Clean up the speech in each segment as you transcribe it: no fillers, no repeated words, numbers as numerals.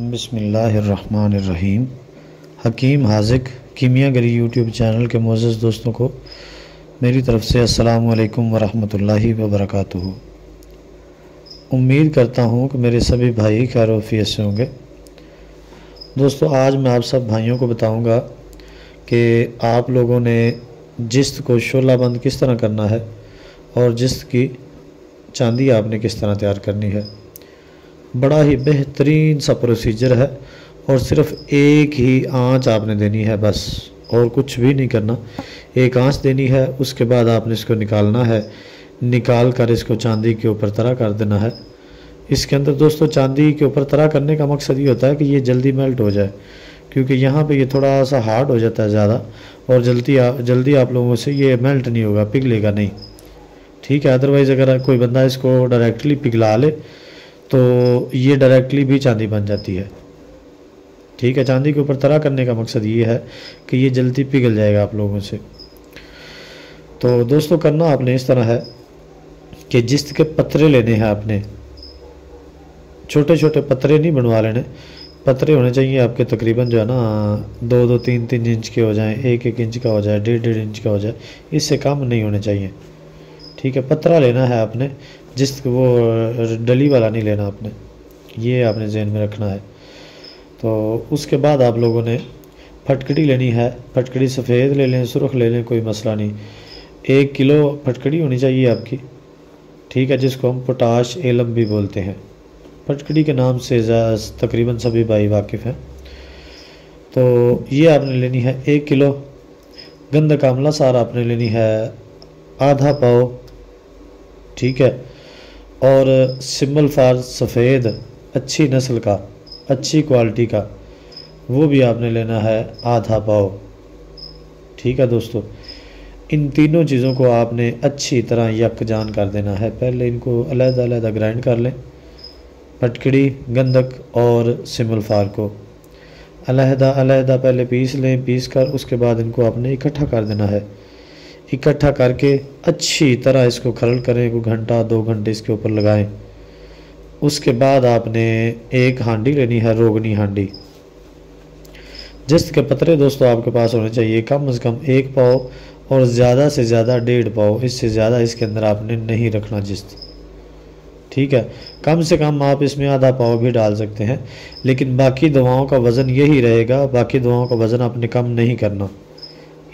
बिस्मिल्लाहिर्रहमानिर्रहीम। हकीम हाज़िक कीमियागरी YouTube channel के मोअज़्ज़ज़ दोस्तों को मेरी तरफ़ से अस्सलामु अलैकुम वरहमतुल्लाहि वबरकातुहू। उम्मीद करता हूँ कि मेरे सभी भाई खैर वफ़ियत से होंगे। दोस्तों, आज मैं आप सब भाइयों को बताऊँगा कि आप लोगों ने जिस्त को शोलाबंद किस तरह करना है और जिस्त की चांदी आपने किस तरह तैयार करनी है। बड़ा ही बेहतरीन सा प्रोसीजर है और सिर्फ़ एक ही आंच आपने देनी है बस, और कुछ भी नहीं करना। एक आंच देनी है, उसके बाद आपने इसको निकालना है। निकाल कर इसको चांदी के ऊपर तरा कर देना है। इसके अंदर दोस्तों चांदी के ऊपर तरा करने का मकसद ये होता है कि ये जल्दी मेल्ट हो जाए, क्योंकि यहाँ पे ये थोड़ा सा हार्ड हो जाता है ज़्यादा, और जल्दी आप लोगों से ये मेल्ट नहीं होगा, पिघलेगा नहीं। ठीक है। अदरवाइज़ अगर कोई बंदा इसको डायरेक्टली पिघला ले तो ये डायरेक्टली भी चांदी बन जाती है। ठीक है। चांदी के ऊपर तरा करने का मकसद ये है कि ये जल्दी पिघल जाएगा आप लोगों से। तो दोस्तों, करना आपने इस तरह है कि जिस्त के पत्रे लेने हैं आपने। छोटे छोटे पत्रे नहीं बनवा लेने, पत्रे होने चाहिए आपके तकरीबन जो है ना 2-2, 3-3 इंच के हो जाएं, 1-1 इंच का हो जाए, 1.5-1.5 इंच का हो जाए, इससे कम नहीं होने चाहिए। ठीक है। पतरा लेना है आपने, जिस वो डली वाला नहीं लेना आपने, ये आपने ज़हन में रखना है। तो उसके बाद आप लोगों ने फटकड़ी लेनी है। फटकड़ी सफ़ेद ले लें, सुर्ख ले लें, कोई मसला नहीं। 1 किलो फटकड़ी होनी चाहिए आपकी। ठीक है। जिसको हम पोटाश एलम भी बोलते हैं, फटकड़ी के नाम से तकरीबन सभी भाई वाकिफ़ हैं। तो ये आपने लेनी है 1 किलो। गंधक आंवला सार आपने लेनी है आधा पाव। ठीक है। और सिमल फार सफ़ेद अच्छी नस्ल का, अच्छी क्वालिटी का, वो भी आपने लेना है आधा पाव। ठीक है दोस्तों, इन तीनों चीज़ों को आपने अच्छी तरह यकजान कर देना है। पहले इनको अलग-अलग ग्राइंड कर लें। फटकड़ी, गंधक और सिमल फार को अलग-अलग पहले पीस लें। पीस कर उसके बाद इनको आपने इकट्ठा कर देना है। इकट्ठा करके अच्छी तरह इसको खरल करें। 1 घंटा 2 घंटे इसके ऊपर लगाएं। उसके बाद आपने एक हांडी लेनी है, रोगनी हांडी। जिस्त के पतरे दोस्तों आपके पास होने चाहिए कम से कम 1 पाव और ज़्यादा से ज़्यादा 1.5 पाव। इससे ज़्यादा इसके अंदर आपने नहीं रखना जिस्त। ठीक है। कम से कम आप इसमें आधा पाव भी डाल सकते हैं, लेकिन बाकी दवाओं का वज़न यही रहेगा। बाकी दवाओं का वज़न आपने कम नहीं करना,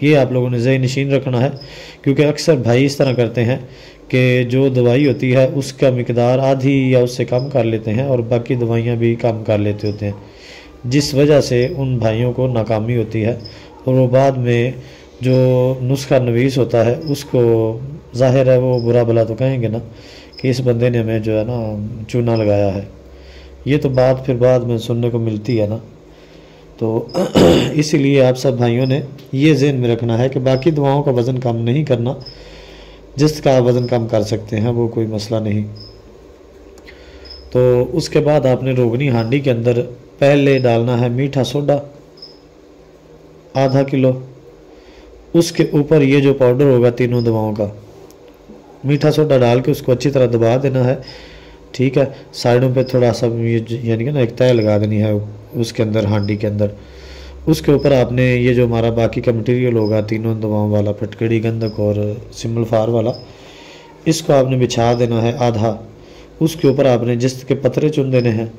ये आप लोगों ने ज़हन नशीन रखना है। क्योंकि अक्सर भाई इस तरह करते हैं कि जो दवाई होती है उसका मिकदार आधी या उससे कम कर लेते हैं और बाकी दवाइयाँ भी कम कर लेते होते हैं, जिस वजह से उन भाइयों को नाकामी होती है और वो बाद में जो नुस्खा नवीस होता है उसको ज़ाहिर है वो बुरा भला तो कहेंगे ना कि इस बंदे ने हमें जो है ना चूना लगाया है। ये तो बात फिर बाद में सुनने को मिलती है ना। तो इसीलिए आप सब भाइयों ने ये ज़हन में रखना है कि बाकी दवाओं का वज़न कम नहीं करना, जिसका वज़न कम कर सकते हैं वो कोई मसला नहीं। तो उसके बाद आपने रोगनी हांडी के अंदर पहले डालना है मीठा सोडा आधा किलो। उसके ऊपर ये जो पाउडर होगा तीनों दवाओं का, मीठा सोडा डाल के उसको अच्छी तरह दबा देना है। ठीक है। साइडों पे थोड़ा सा ये यानी कि ना एक तय लगा देनी है उसके अंदर, हांडी के अंदर। उसके ऊपर आपने ये जो हमारा बाकी का मटेरियल होगा तीनों दवाओं वाला, फटकड़ी, गंधक और सिमल फार वाला, इसको आपने बिछा देना है आधा। उसके ऊपर आपने जिस्त के पतरे चुन देने हैं।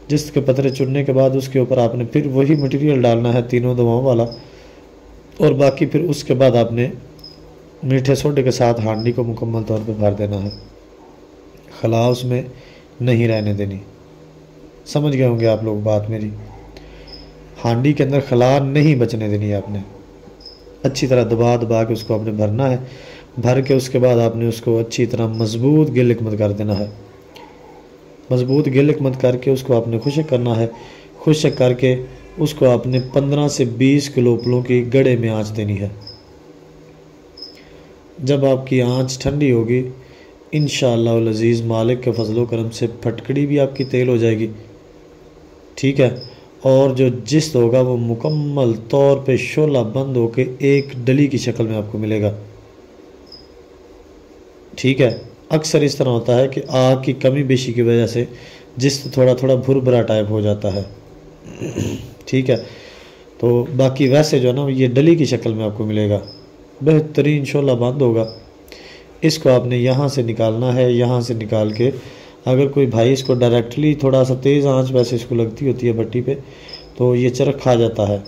जिस्त के पतरे चुनने के बाद उसके ऊपर आपने फिर वही मटेरियल डालना है तीनों दवाओं वाला, और बाकी फिर उसके बाद आपने मीठे सोडे के साथ हांडी को मुकम्मल तौर पर भर देना है। खला उसमें नहीं रहने देनी। समझ गए होंगे आप लोग बात मेरी। हांडी के अंदर खला नहीं बचने देनी आपने। अच्छी तरह दबा के उसको आपने भरना है। भर के उसके बाद आपने उसको अच्छी तरह मजबूत गिलकमत कर देना है। मजबूत गिलकमत करके उसको आपने खुशक करना है। खुशक करके उसको आपने 15 से 20 किलो उपलों की गड़े में आँच देनी है। जब आपकी आँच ठंडी होगी इंशाअल्लाह अज़ीज़ मालिक के फजलो करम से फटकड़ी भी आपकी तेल हो जाएगी। ठीक है। और जो जिस्त होगा वो मुकम्मल तौर पे शोला बंद होके एक डली की शक्ल में आपको मिलेगा। ठीक है। अक्सर इस तरह होता है कि आग की कमी बेशी की वजह से जिस्म थोड़ा थोड़ा भुरभुरा टाइप हो जाता है। ठीक है, तो बाकी वैसे जो है ना ये डली की शक्ल में आपको मिलेगा, बेहतरीन शोला बंद होगा। इसको आपने यहाँ से निकालना है, यहाँ से निकाल के अगर कोई भाई इसको डायरेक्टली थोड़ा सा तेज़ आंच वैसे इसको लगती होती है भट्टी पे, तो ये चरख खा जाता है।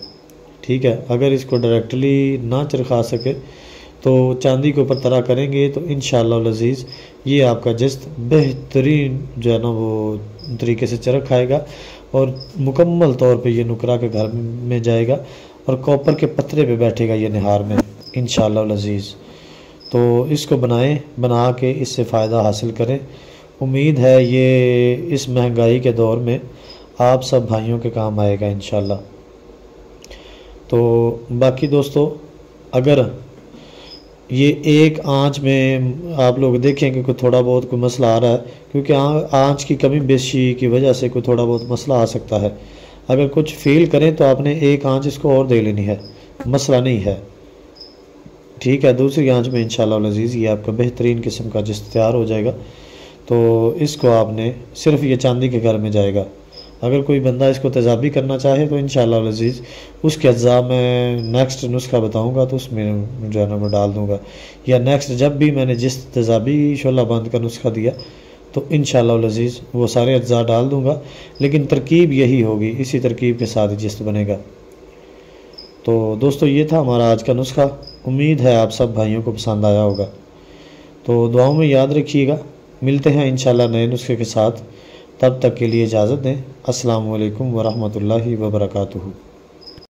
ठीक है, अगर इसको डायरेक्टली ना चरखा सके तो चांदी के ऊपर तरा करेंगे तो इंशाअल्लाह लजीज़ ये आपका जिस्त बेहतरीन जो है ना वो तरीके से चरख खाएगा और मुकम्मल तौर पे ये नुकरा के घर में जाएगा और कॉपर के पत्रे पे बैठेगा ये निहार में इंशाअल्लाह लजीज़। तो इसको बना के इससे फ़ायदा हासिल करें। उम्मीद है ये इस महंगाई के दौर में आप सब भाइयों के काम आएगा इंशाअल्लाह। तो बाकी दोस्तों, अगर ये एक आंच में आप लोग देखेंगे कोई थोड़ा बहुत कोई मसला आ रहा है, क्योंकि आंच की कमी बेशी की वजह से कोई थोड़ा बहुत मसला आ सकता है। अगर कुछ फील करें तो आपने एक आंच इसको और दे लेनी है, मसला नहीं है। ठीक है, दूसरी आंच में इंशाअल्लाह लजीज़ ये आपका बेहतरीन किस्म का जिस्त तैयार हो जाएगा। तो इसको आपने सिर्फ ये चांदी के घर में जाएगा। अगर कोई बंदा इसको तेज़ाबी करना चाहे तो इंशाअल्लाह लजीज़ उसके अज्जा मैं नेक्स्ट नुस्खा बताऊंगा तो उसमें जो है ना मैं डाल दूंगा, या नेक्स्ट जब भी मैंने जिस तेज़ाबी शोला बंद का नुस्खा दिया तो इंशाअल्लाह लजीज़ वो सारे अज्जा डाल दूंगा, लेकिन तरकीब यही होगी, इसी तरकीब के साथ जिस्त बनेगा। तो दोस्तों ये था हमारा आज का नुस्खा। उम्मीद है आप सब भाइयों को पसंद आया होगा। तो दुआओं में याद रखिएगा। मिलते हैं इंशाअल्लाह नए नुस्खे के साथ, तब तक के लिए इजाज़त दें। अस्सलामु अलैकुम वरहमतुल्लाहि वबरकातुहू।